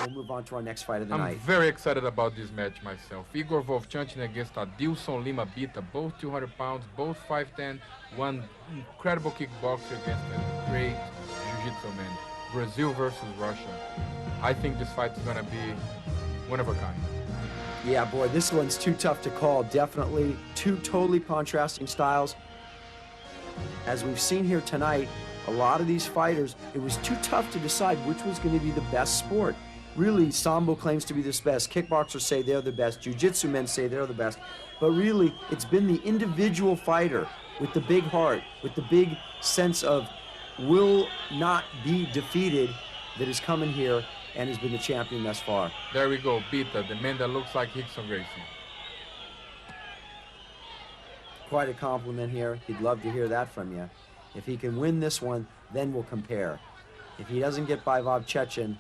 we'll move on to our next fight of the night. I'm very excited about this match myself. Igor Vovchanchyn against Adilson Lima Bita, both 200 pounds, both 5'10", one incredible kickboxer against a great jiu-jitsu man. Brazil versus Russia. I think this fight is going to be one of a kind. Yeah, boy, this one's too tough to call. Definitely two totally contrasting styles. As we've seen here tonight, a lot of these fighters, it was too tough to decide which was going to be the best sport. Really, Sambo claims to be the best. Kickboxers say they're the best. Jiu-jitsu men say they're the best. But really, it's been the individual fighter with the big heart, with the big sense of will not be defeated that is coming here and has been the champion thus far. There we go, Bita, the man that looks like Rickson Gracie. Quite a compliment here. He'd love to hear that from you. If he can win this one, then we'll compare. If he doesn't get by Vovchanchyn,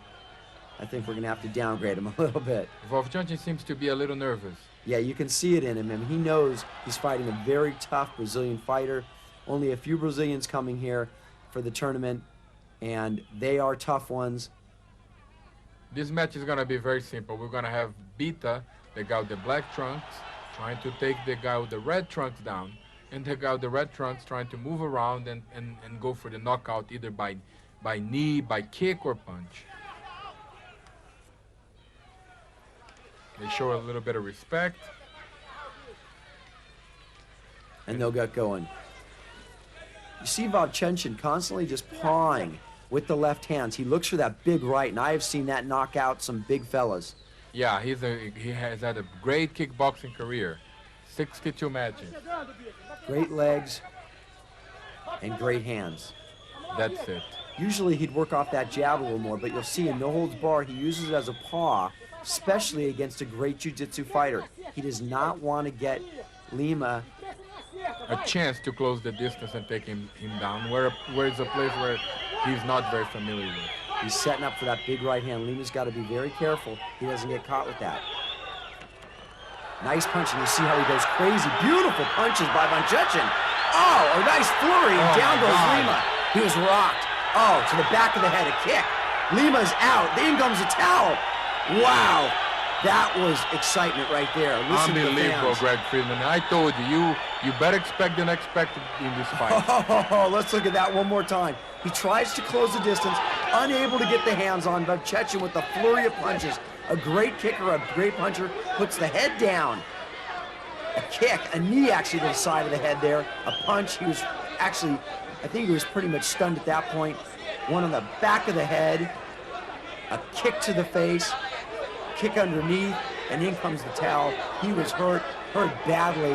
I think we're going to have to downgrade him a little bit. Vovchanchyn seems to be a little nervous. Yeah, you can see it in him. I mean, he knows he's fighting a very tough Brazilian fighter. Only a few Brazilians coming here for the tournament, and they are tough ones. This match is going to be very simple. We're going to have Bita, the guy with the black trunks, trying to take the guy with the red trunks down, and the guy with the red trunks trying to move around and go for the knockout either by knee, by kick, or punch. They show a little bit of respect. And they'll get going. You see Vovchanchyn constantly just pawing with the left hands. He looks for that big right, and I have seen that knock out some big fellas. Yeah, he has had a great kickboxing career. 62 matches. Great legs and great hands. That's it. Usually he'd work off that jab a little more, but you'll see in no holds barred, he uses it as a paw, especially against a great jiu-jitsu fighter. He does not want to get Lima a chance to close the distance and take him down, where it's a place where he's not very familiar with. He's setting up for that big right hand. Lima's got to be very careful he doesn't get caught with that. Nice punch, and you see how he goes crazy. Beautiful punches by Vovchanchyn. Oh, a nice flurry, and down goes Lima. He was rocked. Oh, to the back of the head, a kick. Lima's out. Then comes a towel. Wow, that was excitement right there. Listen to the unbelievable, fans. Greg Friedman. I told you, you better expect the unexpected in this fight. Oh, let's look at that one more time. He tries to close the distance, unable to get the hands on Vovchanchyn with a flurry of punches. A great kicker, a great puncher, puts the head down. A kick, a knee actually to the side of the head there. A punch, he was actually, I think he was pretty much stunned at that point. One on the back of the head. A kick to the face. Kick underneath, and in comes the towel. He was hurt badly,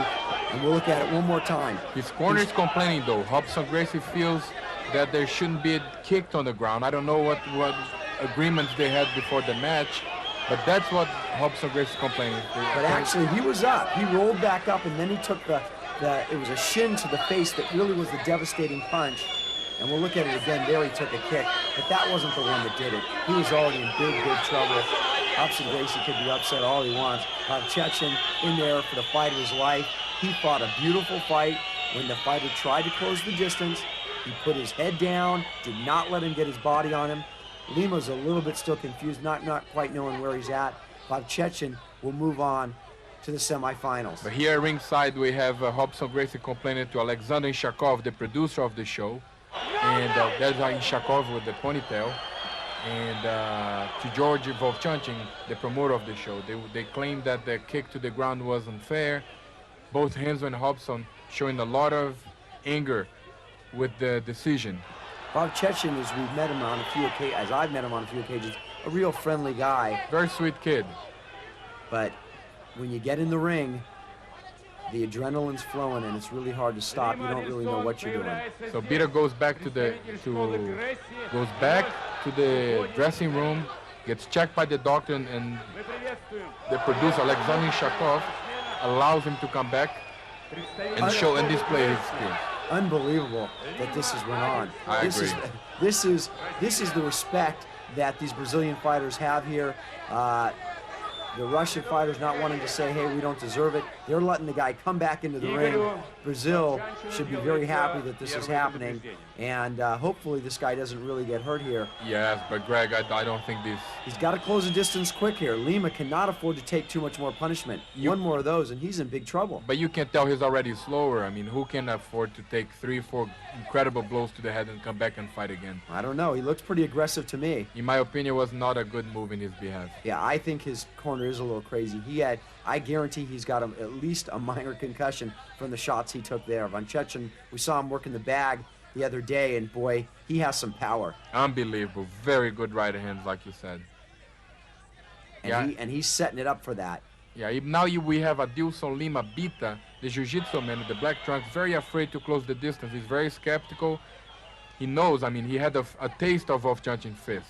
and we'll look at it one more time. His corner is complaining, though. Rickson Gracie feels that there shouldn't be kicked on the ground. I don't know what agreements they had before the match, but that's what Rickson Gracie is complaining. But actually, he was up. He rolled back up, and then he took it was a shin to the face that really was the devastating punch. And we'll look at it again. There he took a kick, but that wasn't the one that did it. He was already in big trouble. Rickson Gracie could be upset all he wants. Vovchanchyn in there for the fight of his life. He fought a beautiful fight. When the fighter tried to close the distance, he put his head down, did not let him get his body on him. Lima's a little bit still confused, not quite knowing where he's at. Vovchanchyn will move on to the semifinals. But here ringside we have Rickson Gracie complaining to Alexander Ishakov, the producer of the show. And there's Ishakov with the ponytail. And to George Vovchanchyn, the promoter of the show. They claimed that the kick to the ground was unfair. Both Renzo and Robson showing a lot of anger with the decision. Vovchanchyn, as we've met him on a few occasions, as I've met him on a few occasions, a real friendly guy. Very sweet kid. But when you get in the ring, the adrenaline's flowing and it's really hard to stop. You don't really know what you're doing. So Bita goes back to the dressing room, gets checked by the doctor, and the producer Alexander Ishakov allows him to come back and show and display his skills. Unbelievable that this has went on. I agree. This is the respect that these Brazilian fighters have here. the Russian fighters not wanting to say, hey, we don't deserve it. They're letting the guy come back into the ring. Brazil should be very happy that this is happening. And hopefully this guy doesn't really get hurt here. Yes, but Greg, I don't think this... He's got to close the distance quick here. Lima cannot afford to take too much more punishment. One more of those, and he's in big trouble. But you can tell he's already slower. I mean, who can afford to take 3 or 4 incredible blows to the head and come back and fight again? I don't know. He looks pretty aggressive to me. In my opinion, it was not a good move in his behalf. Yeah, I think his corner is a little crazy. I guarantee he's got at least a minor concussion from the shots he took there. Vovchanchyn, we saw him working the bag the other day, and boy, he has some power. Unbelievable. Very good right hands, like you said. And he's setting it up for that. Yeah, now we have Adilson Lima Bita, the jiu-jitsu man with the black trunks, very afraid to close the distance. He's very skeptical. He knows, I mean, he had a taste of Vovchanchyn's fists.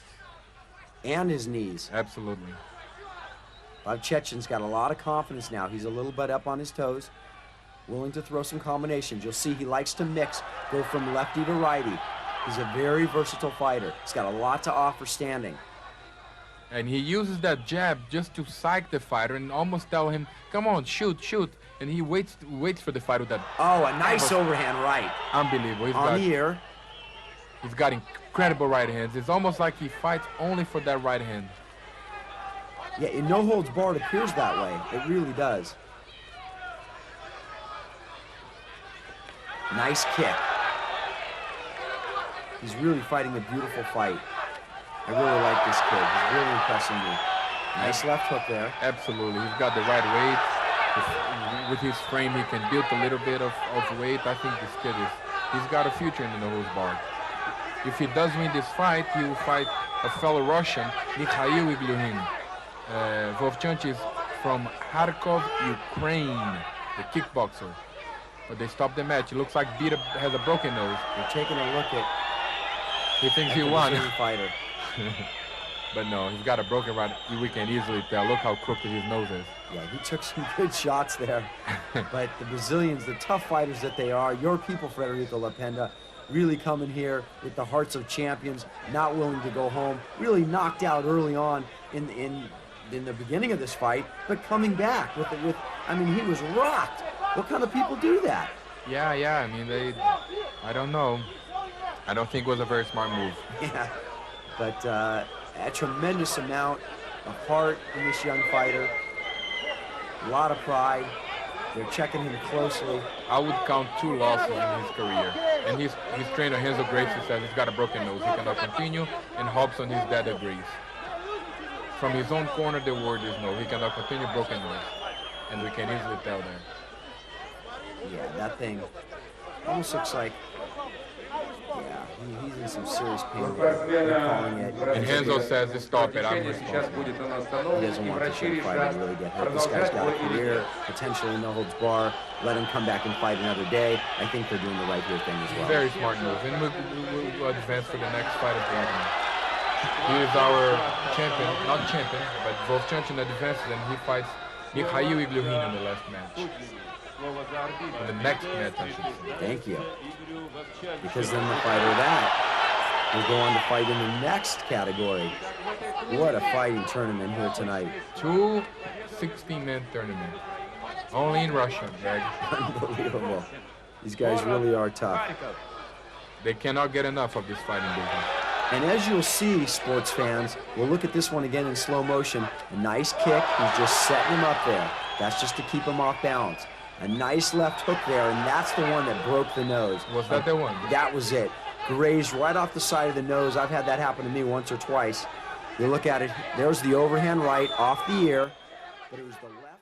And his knees. Absolutely. Vovchanchyn's got a lot of confidence now. He's a little bit up on his toes, willing to throw some combinations. You'll see he likes to mix, go from lefty to righty. He's a very versatile fighter. He's got a lot to offer standing. And he uses that jab just to psych the fighter and almost tell him, come on, shoot, shoot. And he waits for the fighter with that. Oh, a nice overhand right. Unbelievable. On the ear. He's got incredible right hands. It's almost like he fights only for that right hand. Yeah, it no holds barred appears that way. It really does. Nice kick. He's really fighting a beautiful fight. I really like this kid. He's really impressing me. Nice left hook there. Absolutely. He's got the right weight. With his frame, he can build a little bit of weight. I think this kid he's got a future in the no holds barred. If he does win this fight, he will fight a fellow Russian, Mikhail Igluhin. Vovchanchyn is from Kharkov, Ukraine, the kickboxer. But they stopped the match. It looks like Bita has a broken nose. They're taking a look at. He thinks he won. Fighter. But no, he's got a broken right. We can easily tell. Look how crooked his nose is. Yeah, he took some good shots there. But the Brazilians, the tough fighters that they are, your people, Frederico Lapenda, really coming here with the hearts of champions, not willing to go home, really knocked out early on in the beginning of this fight, but coming back with I mean, he was rocked. What kind of people do that? Yeah, I mean, I don't know. I don't think it was a very smart move. Yeah, but a tremendous amount of heart in this young fighter. A lot of pride. They're checking him closely. I would count 2 losses in his career. And his trainer, Renzo Gracie, says he's got a broken nose. He cannot continue, and Robson, his dad, agrees. From his own corner, the word is no. He cannot continue, broken nose. And we can easily tell that. Yeah, that thing almost looks like, yeah, he's in some serious pain. They're calling it. And Renzo says, stop it, I'm responsible. He doesn't want the show fighter to really get hurt. This guy's got a career, potentially no holds bar. Let him come back and fight another day. I think they're doing the right here thing as well. Very smart move. And we'll advance for the next fight of the evening. He is our champion, not champion, but Vovchanchyn advances, and he fights Mikhail Igluhin in the last match. In the next match, I should say. Thank you. Because then the fighter that will go on to fight in the next category. What a fighting tournament here tonight. 2 16-man tournament. Only in Russia, Greg. Unbelievable. These guys really are tough. They cannot get enough of this fighting business. And as you'll see, sports fans, we'll look at this one again in slow motion. A nice kick. He's just setting him up there. That's just to keep him off balance. A nice left hook there, and that's the one that broke the nose. Was that the one? That was it. Grazed right off the side of the nose. I've had that happen to me once or twice. You look at it, there's the overhand right off the ear, but it was the left.